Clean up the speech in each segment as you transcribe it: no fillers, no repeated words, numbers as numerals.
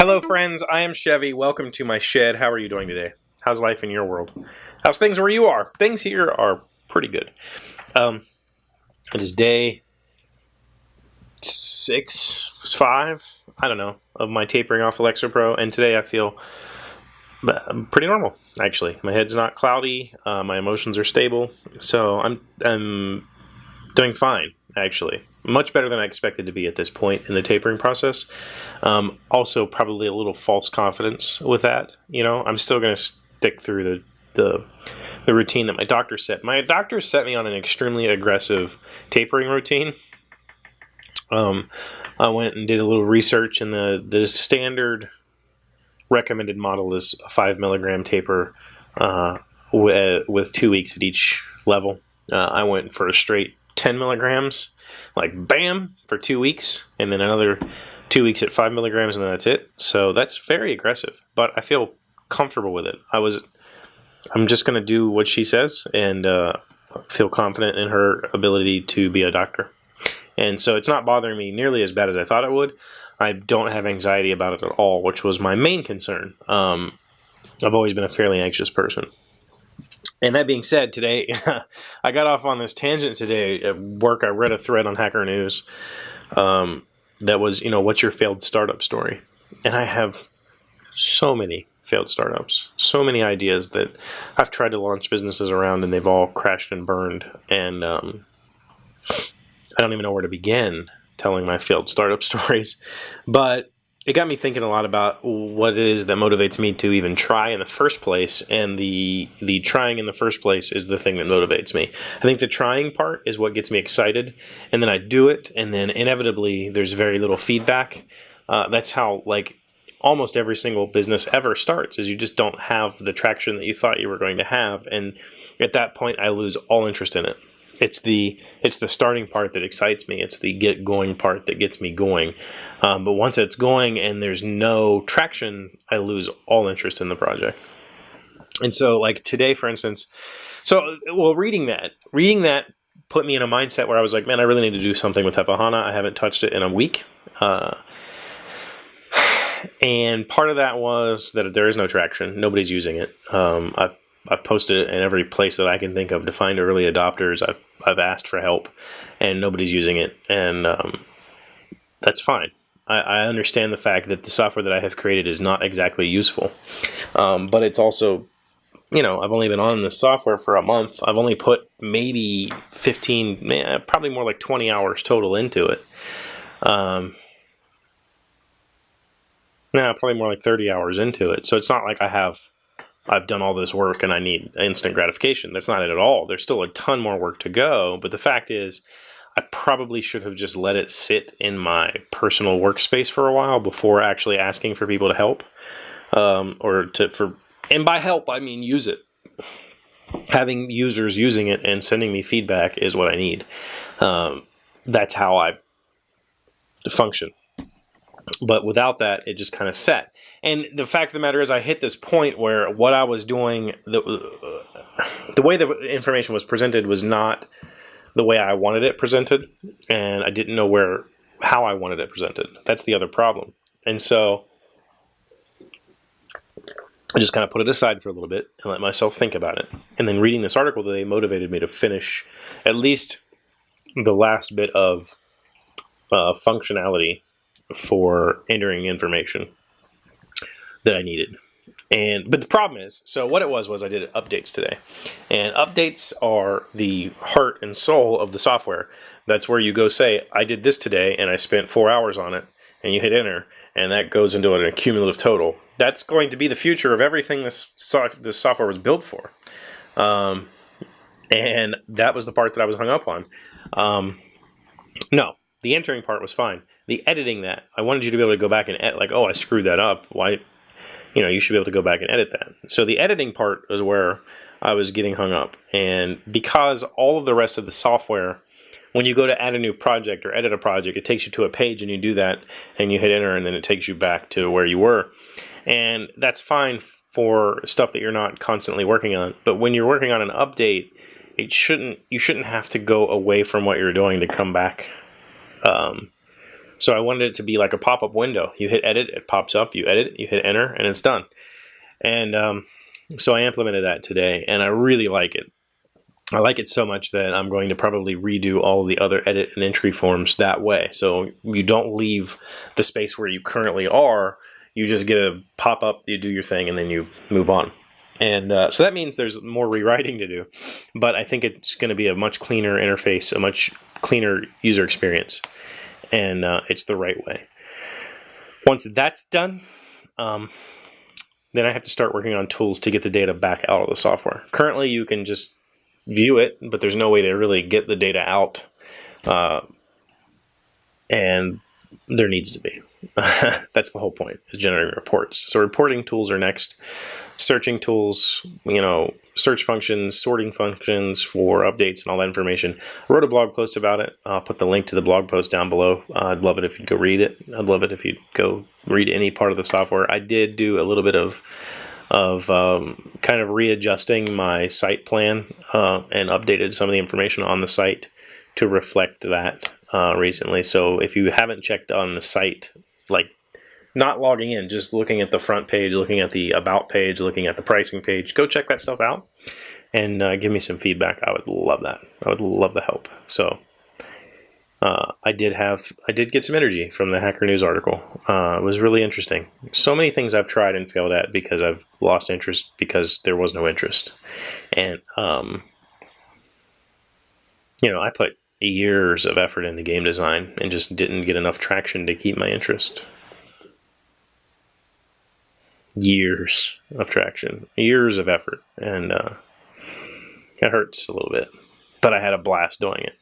Hello, friends. I am Chevy. Welcome to my shed. How are you doing today? How's life in your world? How's things where you are? Things here are pretty good. It is day 5, I don't know, of my tapering off Alexa Pro, and today I feel pretty normal, actually. My head's not cloudy. My emotions are stable, so I'm doing fine, actually. Much better than I expected to be at this point in the tapering process. Also, probably a little false confidence with that. You know, I'm still going to stick through the routine that my doctor set. My doctor set me on an extremely aggressive tapering routine. I went and did a little research, and the standard recommended model is a 5 milligram taper with 2 weeks at each level. I went for a straight 10 milligrams. Like bam, for 2 weeks, and then another 2 weeks at 5 milligrams, and then that's it. So that's very aggressive, but I feel comfortable with it. I'm just going to do what she says and feel confident in her ability to be a doctor. And so it's not bothering me nearly as bad as I thought it would. I don't have anxiety about it at all, which was my main concern. I've always been a fairly anxious person. And that being said, today, I got off on this tangent today at work. I read a thread on Hacker News that was, what's your failed startup story? And I have so many failed startups, so many ideas that I've tried to launch businesses around, and they've all crashed and burned. And I don't even know where to begin telling my failed startup stories. But it got me thinking a lot about what it is that motivates me to even try in the first place, and the trying in the first place is the thing that motivates me. I think the trying part is what gets me excited, and then I do it, and then inevitably there's very little feedback. That's how almost every single business ever starts, is you just don't have the traction that you thought you were going to have, and at that point I lose all interest in it. It's the starting part that excites me. It's the get going part that gets me going. But once it's going and there's no traction, I lose all interest in the project. And so, like today, for instance, reading that put me in a mindset where I was like, man, I really need to do something with pepahana. I haven't touched it in a week. And part of that was that there is no traction. Nobody's using it. I've posted it in every place that I can think of to find early adopters. I've asked for help, and nobody's using it, and that's fine. I understand the fact that the software that I have created is not exactly useful, but it's also, I've only been on this software for a month. I've only put maybe 15, probably more like 20 hours total into it. Probably more like 30 hours into it. So it's not like I've done all this work and I need instant gratification. That's not it at all. There's still a ton more work to go. But the fact is, I probably should have just let it sit in my personal workspace for a while before actually asking for people to help. And by help, I mean use it. Having users using it and sending me feedback is what I need. That's how I function. But without that, it just kind of sat. And the fact of the matter is, I hit this point where what I was doing, the way the information was presented was not the way I wanted it presented, and I didn't know how I wanted it presented. That's the other problem. And so I just kind of put it aside for a little bit and let myself think about it. And then reading this article today motivated me to finish at least the last bit of functionality for entering information that I needed. But the problem is, so what it was I did updates today. And updates are the heart and soul of the software. That's where you go say, I did this today and I spent 4 hours on it, and you hit enter, and that goes into an accumulative total. That's going to be the future of everything this software was built for. And that was the part that I was hung up on. No, the entering part was fine. The editing that, I wanted you to be able to go back and edit, I screwed that up. Why? You should be able to go back and edit that. So the editing part is where I was getting hung up. And because all of the rest of the software, when you go to add a new project or edit a project, it takes you to a page and you do that and you hit enter, and then it takes you back to where you were. And that's fine for stuff that you're not constantly working on. But when you're working on an update, you shouldn't have to go away from what you're doing to come back. So I wanted it to be like a pop-up window. You hit edit, it pops up, you edit, you hit enter, and it's done. And so I implemented that today, and I really like it. I like it so much that I'm going to probably redo all the other edit and entry forms that way. So you don't leave the space where you currently are. You just get a pop-up, you do your thing, and then you move on. And so that means there's more rewriting to do. But I think it's going to be a much cleaner interface, a much cleaner user experience. And it's the right way. Once that's done, then I have to start working on tools to get the data back out of the software. Currently, you can just view it, but there's no way to really get the data out. And there needs to be. That's the whole point, is generating reports. So reporting tools are next. Searching tools, search functions, sorting functions for updates and all that information. I wrote a blog post about it. I'll put the link to the blog post down below. I'd love it if you'd go read it. I'd love it if you'd go read any part of the software. I did do a little bit of kind of readjusting my site plan and updated some of the information on the site to reflect that recently. So if you haven't checked on the site, like not logging in, just looking at the front page, looking at the about page, looking at the pricing page, go check that stuff out and give me some feedback. I would love that. I would love the help. So I did get some energy from the Hacker News article. It was really interesting. So many things I've tried and failed at because I've lost interest because there was no interest. And, I put years of effort into game design and just didn't get enough traction to keep my interest. Years of traction, years of effort. And it hurts a little bit. But I had a blast doing it.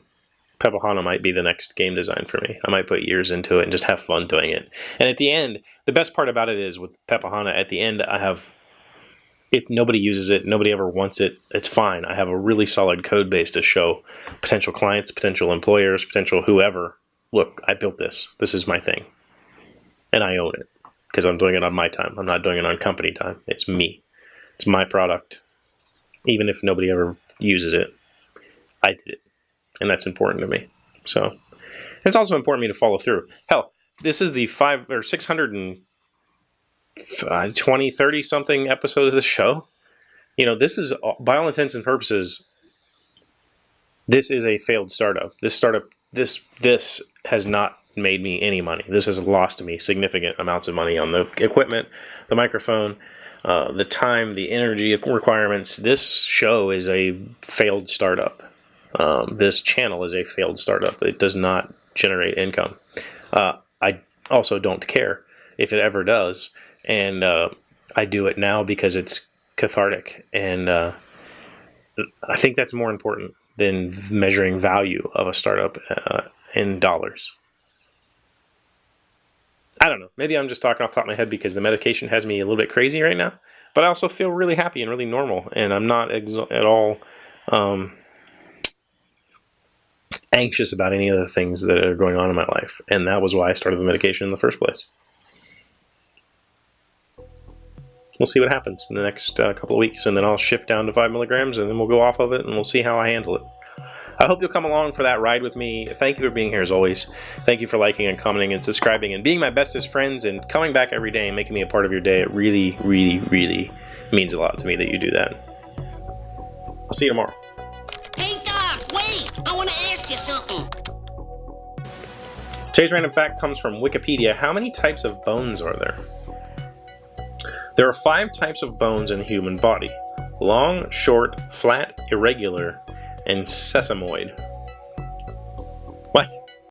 Pepahana might be the next game design for me. I might put years into it and just have fun doing it. And at the end, the best part about it is with Pepahana, at the end, if nobody uses it, nobody ever wants it, it's fine. I have a really solid code base to show potential clients, potential employers, potential whoever, look, I built this. This is my thing. And I own it because I'm doing it on my time. I'm not doing it on company time. It's me. It's my product. Even if nobody ever uses it, I did it. And that's important to me. So it's also important to me to follow through. Hell, this is the 620, something episode of the show. This is, by all intents and purposes, this is a failed startup. This has not made me any money. This has lost me significant amounts of money on the equipment, the microphone, the time, the energy requirements. This show is a failed startup. This channel is a failed startup. It does not generate income. I also don't care if it ever does. And I do it now because it's cathartic. And I think that's more important than measuring value of a startup in dollars. I don't know. Maybe I'm just talking off the top of my head because the medication has me a little bit crazy right now. But I also feel really happy and really normal. And I'm not at all anxious about any of the things that are going on in my life. And that was why I started the medication in the first place. We'll see what happens in the next couple of weeks, and then I'll shift down to 5 milligrams, and then we'll go off of it, and we'll see how I handle it. I hope you'll come along for that ride with me. Thank you for being here as always. Thank you for liking and commenting and subscribing and being my bestest friends and coming back every day and making me a part of your day. It really, really, really means a lot to me that you do that. I'll see you tomorrow. Hey, Doc, wait! I want to ask you something. Today's random fact comes from Wikipedia. How many types of bones are there? There are 5 types of bones in the human body: long, short, flat, irregular, and sesamoid. What?